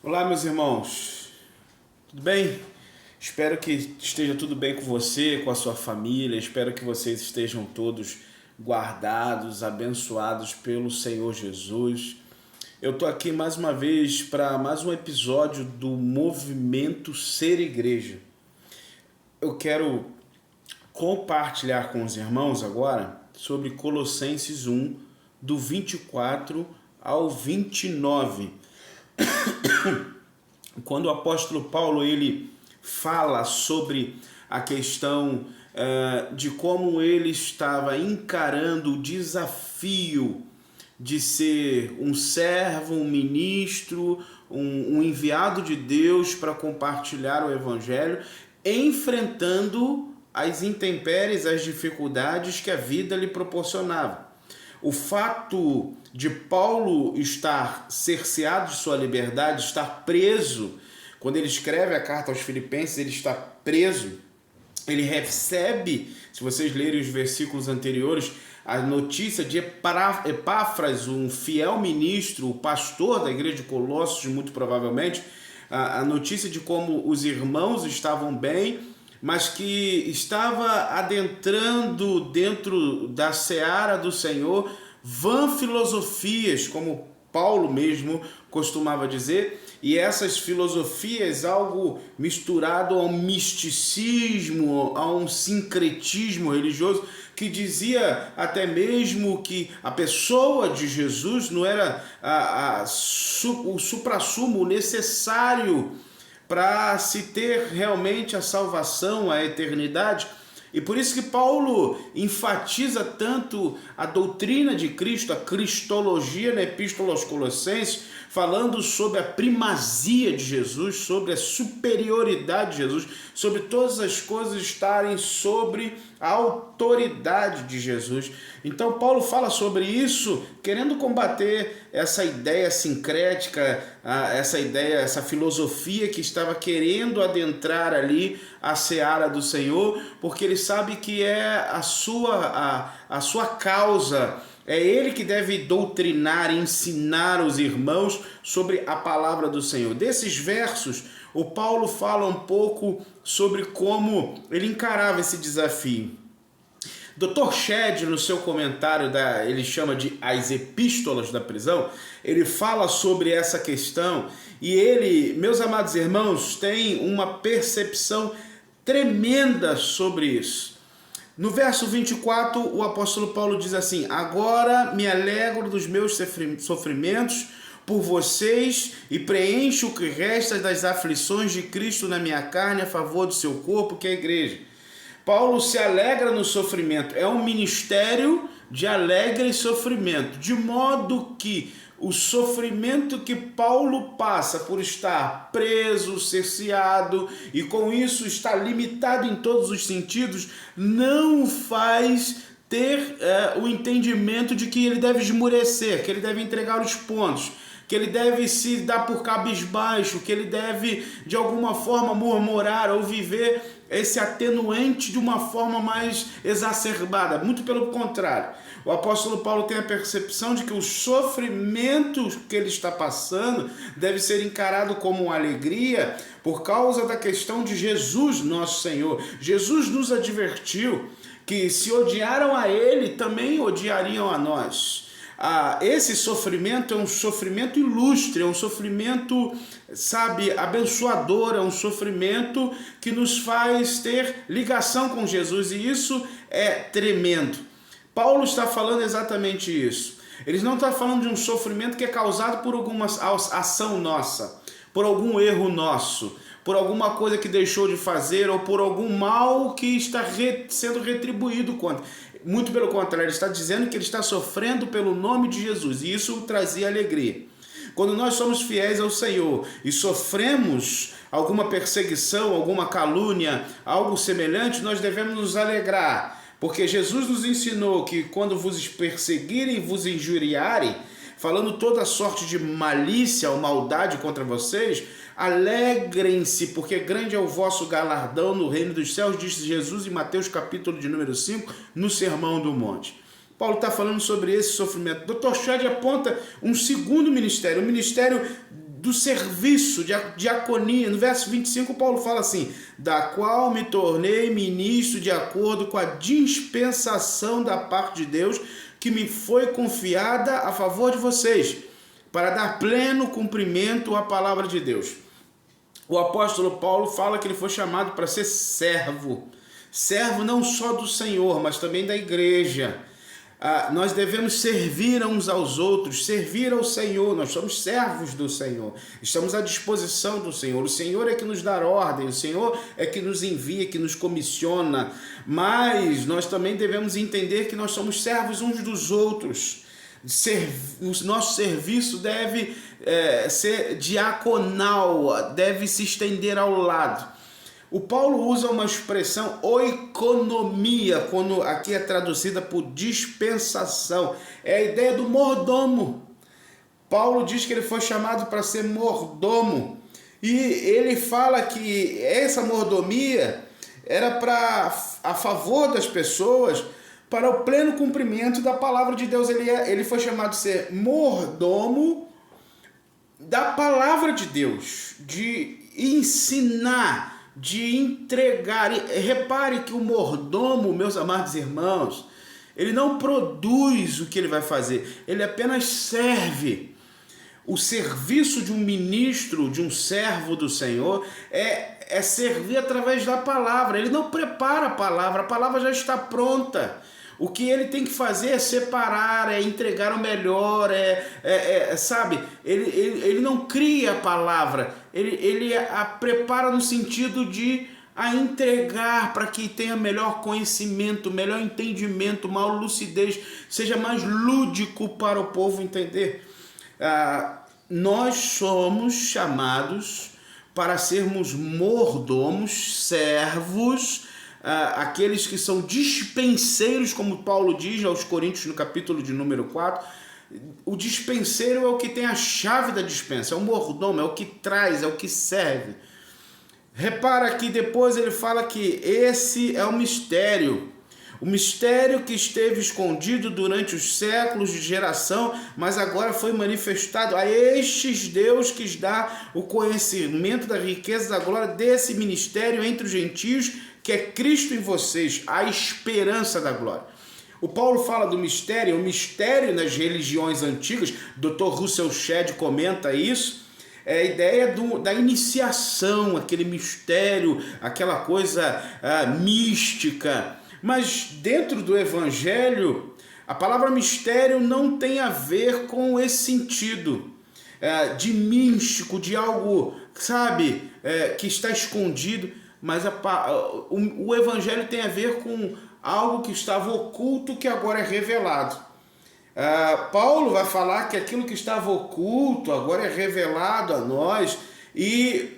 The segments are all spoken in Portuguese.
Olá, meus irmãos, tudo bem? Espero que esteja tudo bem com você, com a sua família. Espero que vocês estejam todos guardados, abençoados pelo Senhor Jesus. Eu estou aqui mais uma vez para mais um episódio do Movimento Ser Igreja. Eu quero compartilhar com os irmãos agora sobre Colossenses 1, do 24 ao 29. Quando o apóstolo Paulo ele fala sobre a questão de como ele estava encarando o desafio de ser um servo, um ministro, um enviado de Deus para compartilhar o evangelho, enfrentando as intempéries, as dificuldades que a vida lhe proporcionava. O fato de Paulo estar cerceado de sua liberdade, estar preso, quando ele escreve a carta aos Filipenses, ele está preso, ele recebe, se vocês lerem os versículos anteriores, a notícia de Epáfras, um fiel ministro, o pastor da igreja de Colossos, muito provavelmente, a notícia de como os irmãos estavam bem, mas que estava adentrando dentro da seara do Senhor vã filosofias, como Paulo mesmo costumava dizer, e essas filosofias, algo misturado ao misticismo, a um sincretismo religioso, que dizia até mesmo que a pessoa de Jesus não era o suprassumo necessário para se ter realmente a salvação, a eternidade. E por isso que Paulo enfatiza tanto a doutrina de Cristo, a cristologia na Epístola aos Colossenses, falando sobre a primazia de Jesus, sobre a superioridade de Jesus, sobre todas as coisas estarem sobre a autoridade de Jesus. Então Paulo fala sobre isso, querendo combater essa ideia sincrética, essa ideia, essa filosofia que estava querendo adentrar ali a seara do Senhor, porque ele sabe que é a sua causa. É ele que deve doutrinar, ensinar os irmãos sobre a palavra do Senhor. Desses versos, o Paulo fala um pouco sobre como ele encarava esse desafio. Dr. Shedd, no seu comentário, ele chama de As Epístolas da Prisão, ele fala sobre essa questão e ele, meus amados irmãos, tem uma percepção tremenda sobre isso. No verso 24, o apóstolo Paulo diz assim: agora me alegro dos meus sofrimentos por vocês e preencho o que resta das aflições de Cristo na minha carne a favor do seu corpo, que é a igreja. Paulo se alegra no sofrimento, é um ministério de alegre sofrimento, de modo que o sofrimento que Paulo passa por estar preso, cerceado e com isso está limitado em todos os sentidos, não faz ter o entendimento de que ele deve esmorecer, que ele deve entregar os pontos, que ele deve se dar por cabisbaixo, que ele deve de alguma forma murmurar ou viver esse atenuante de uma forma mais exacerbada. Muito pelo contrário, o apóstolo Paulo tem a percepção de que o sofrimento que ele está passando deve ser encarado como uma alegria por causa da questão de Jesus, nosso Senhor. Jesus nos advertiu que se odiaram a ele, também odiariam a nós. Esse sofrimento é um sofrimento ilustre, é um sofrimento, abençoador, é um sofrimento que nos faz ter ligação com Jesus, e isso é tremendo. Paulo está falando exatamente isso. Ele não está falando de um sofrimento que é causado por alguma ação nossa, por algum erro nosso, por alguma coisa que deixou de fazer ou por algum mal que está sendo retribuído contra. Muito pelo contrário, ele está dizendo que ele está sofrendo pelo nome de Jesus, e isso trazia alegria. Quando nós somos fiéis ao Senhor e sofremos alguma perseguição, alguma calúnia, algo semelhante, nós devemos nos alegrar, porque Jesus nos ensinou que quando vos perseguirem e vos injuriarem, falando toda sorte de malícia ou maldade contra vocês, alegrem-se, porque grande é o vosso galardão no reino dos céus, disse Jesus em Mateus capítulo de número 5, no Sermão do Monte. Paulo está falando sobre esse sofrimento. Dr. Shedd aponta um segundo ministério, o ministério do serviço, de diaconia. No verso 25, Paulo fala assim: da qual me tornei ministro de acordo com a dispensação da parte de Deus, que me foi confiada a favor de vocês, para dar pleno cumprimento à palavra de Deus. O apóstolo Paulo fala que ele foi chamado para ser servo. Servo não só do Senhor, mas também da igreja. Nós devemos servir uns aos outros, servir ao Senhor. Nós somos servos do Senhor, estamos à disposição do Senhor. O Senhor é que nos dá ordem, o Senhor é que nos envia, que nos comissiona, mas nós também devemos entender que nós somos servos uns dos outros. O nosso serviço deve ser diaconal, deve se estender ao lado. O Paulo usa uma expressão oikonomia, quando aqui é traduzida por dispensação. É a ideia do mordomo. Paulo diz que ele foi chamado para ser mordomo. E ele fala que essa mordomia era a favor das pessoas, para o pleno cumprimento da palavra de Deus. Ele foi chamado de ser mordomo da palavra de Deus, de ensinar, de entregar. E repare que o mordomo, meus amados irmãos, ele não produz o que ele vai fazer, ele apenas serve. O serviço de um ministro, de um servo do Senhor, é servir através da palavra. Ele não prepara a palavra já está pronta. O que ele tem que fazer é separar, é entregar o melhor, sabe? Ele não cria a palavra, ele a prepara no sentido de a entregar para que tenha melhor conhecimento, melhor entendimento, maior lucidez, seja mais lúdico para o povo entender. Nós somos chamados para sermos mordomos, servos, aqueles que são dispenseiros, como Paulo diz aos Coríntios no capítulo de número 4, o dispenseiro é o que tem a chave da dispensa, é o mordomo, é o que traz, é o que serve. Repara que depois ele fala que esse é o mistério que esteve escondido durante os séculos de geração, mas agora foi manifestado a estes Deus que dá o conhecimento da riqueza da glória desse ministério entre os gentios, que é Cristo em vocês, a esperança da glória. O Paulo fala do mistério, o mistério nas religiões antigas, Dr. Russell Shedd comenta isso, é a ideia da iniciação, aquele mistério, aquela coisa mística. Mas dentro do Evangelho, a palavra mistério não tem a ver com esse sentido de místico, de algo, sabe, que está escondido, mas o Evangelho tem a ver com algo que estava oculto, que agora é revelado. Paulo vai falar que aquilo que estava oculto agora é revelado a nós, e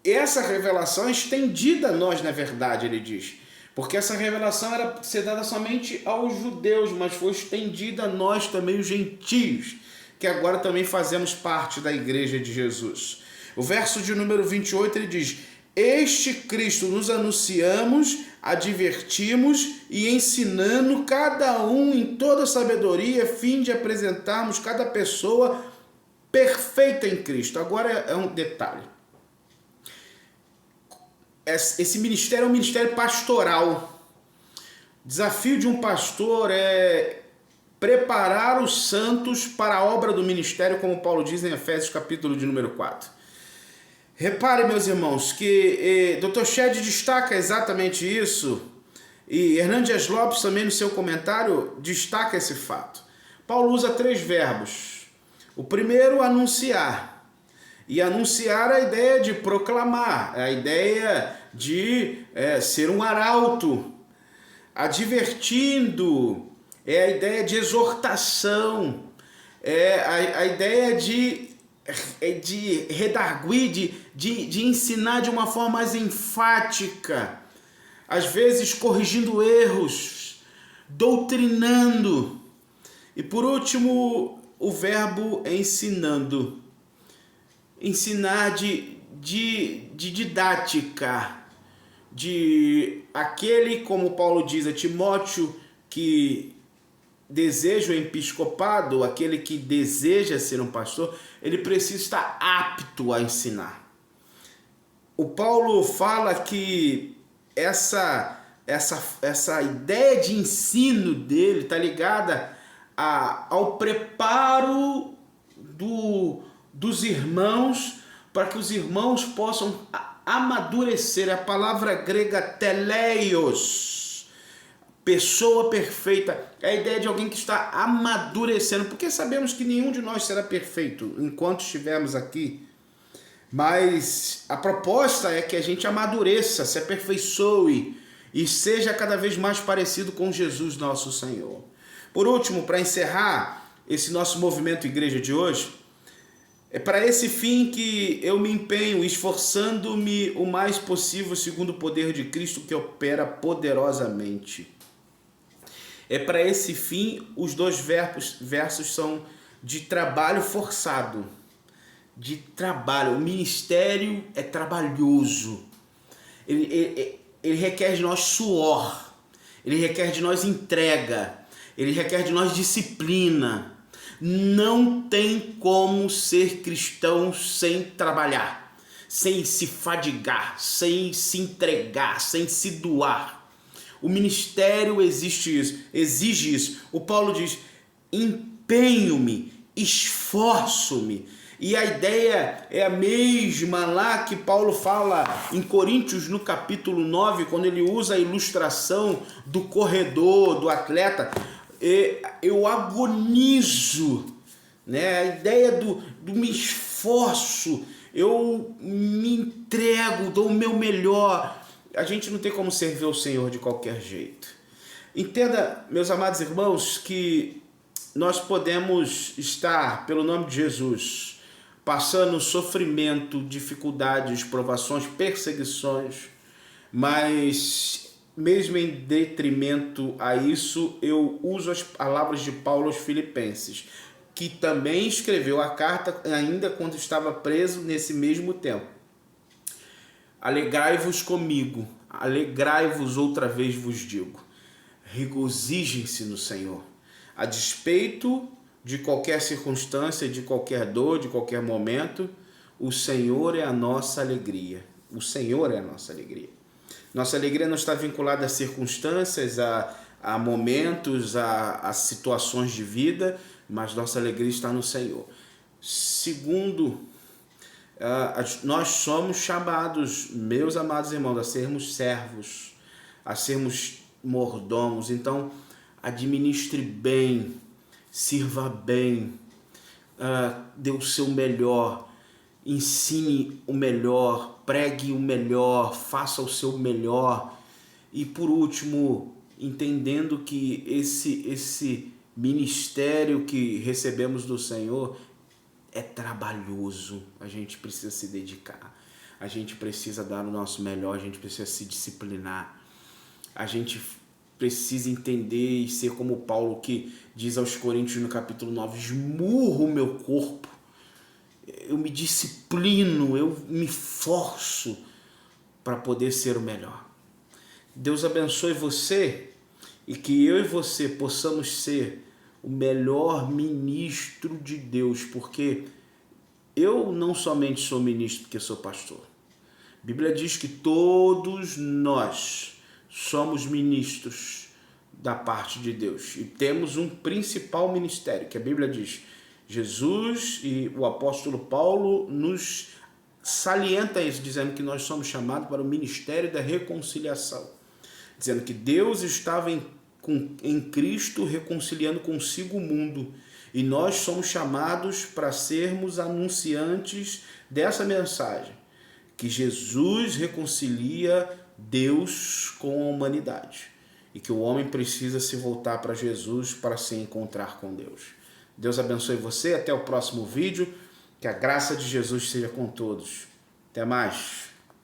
essa revelação é estendida a nós, na verdade, ele diz. Porque essa revelação era para ser dada somente aos judeus, mas foi estendida a nós também, os gentios, que agora também fazemos parte da igreja de Jesus. O verso de número 28, ele diz: este Cristo nos anunciamos, advertimos e ensinando cada um em toda sabedoria, a fim de apresentarmos cada pessoa perfeita em Cristo. Agora é um detalhe. Esse ministério é um ministério pastoral. O desafio de um pastor é preparar os santos para a obra do ministério, como Paulo diz em Efésios capítulo de número 4. Repare, meus irmãos, que Dr. Shedd destaca exatamente isso, e Hernandes Lopes também no seu comentário destaca esse fato. Paulo usa 3 verbos. O primeiro, anunciar. E anunciar a ideia de proclamar, a ideia de ser um arauto. Advertindo é a ideia de exortação, é a ideia de redarguir, de ensinar de uma forma mais enfática, às vezes corrigindo erros, doutrinando. E por último, o verbo ensinando. Ensinar de didática, de aquele, como Paulo diz a Timóteo, que deseja o episcopado, aquele que deseja ser um pastor, ele precisa estar apto a ensinar. O Paulo fala que essa ideia de ensino dele está ligada ao preparo dos irmãos, para que os irmãos possam amadurecer. A palavra grega teleios, pessoa perfeita, é a ideia de alguém que está amadurecendo, porque sabemos que nenhum de nós será perfeito enquanto estivermos aqui, mas a proposta é que a gente amadureça, se aperfeiçoe e seja cada vez mais parecido com Jesus nosso Senhor. Por último, para encerrar esse nosso movimento igreja de hoje, é para esse fim que eu me empenho, esforçando-me o mais possível segundo o poder de Cristo que opera poderosamente. É para esse fim, os dois versos são de trabalho forçado, de trabalho. O ministério é trabalhoso, ele requer de nós suor, ele requer de nós entrega, ele requer de nós disciplina. Não tem como ser cristão sem trabalhar, sem se fadigar, sem se entregar, sem se doar. O ministério exige isso. O Paulo diz: empenho-me, esforço-me. E a ideia é a mesma lá que Paulo fala em Coríntios, no capítulo 9, quando ele usa a ilustração do corredor, do atleta. Eu agonizo, né? A ideia do me esforço, eu me entrego, dou o meu melhor. A gente não tem como servir o Senhor de qualquer jeito. Entenda, meus amados irmãos, que nós podemos estar, pelo nome de Jesus, passando sofrimento, dificuldades, provações, perseguições, mas mesmo em detrimento a isso, eu uso as palavras de Paulo aos Filipenses, que também escreveu a carta ainda quando estava preso nesse mesmo tempo. Alegrai-vos comigo, alegrai-vos outra vez vos digo, regozijem-se no Senhor, a despeito de qualquer circunstância, de qualquer dor, de qualquer momento, o Senhor é a nossa alegria. O Senhor é a nossa alegria. Nossa alegria não está vinculada a circunstâncias, a momentos, a situações de vida, mas nossa alegria está no Senhor. Segundo, nós somos chamados, meus amados irmãos, a sermos servos, a sermos mordomos. Então, administre bem, sirva bem, dê o seu melhor, ensine o melhor, pregue o melhor, faça o seu melhor. E por último, entendendo que esse ministério que recebemos do Senhor é trabalhoso, a gente precisa se dedicar, a gente precisa dar o nosso melhor, a gente precisa se disciplinar, a gente precisa entender e ser como Paulo, que diz aos Coríntios no capítulo 9, esmurro o meu corpo, eu me disciplino, eu me forço para poder ser o melhor. Deus abençoe você e que eu e você possamos ser o melhor ministro de Deus, porque eu não somente sou ministro porque sou pastor. A Bíblia diz que todos nós somos ministros da parte de Deus e temos um principal ministério, que a Bíblia diz. Jesus e o apóstolo Paulo nos salienta isso, dizendo que nós somos chamados para o ministério da reconciliação, dizendo que Deus estava em Cristo reconciliando consigo o mundo, e nós somos chamados para sermos anunciantes dessa mensagem, que Jesus reconcilia Deus com a humanidade e que o homem precisa se voltar para Jesus para se encontrar com Deus. Deus abençoe você, até o próximo vídeo, que a graça de Jesus seja com todos. Até mais.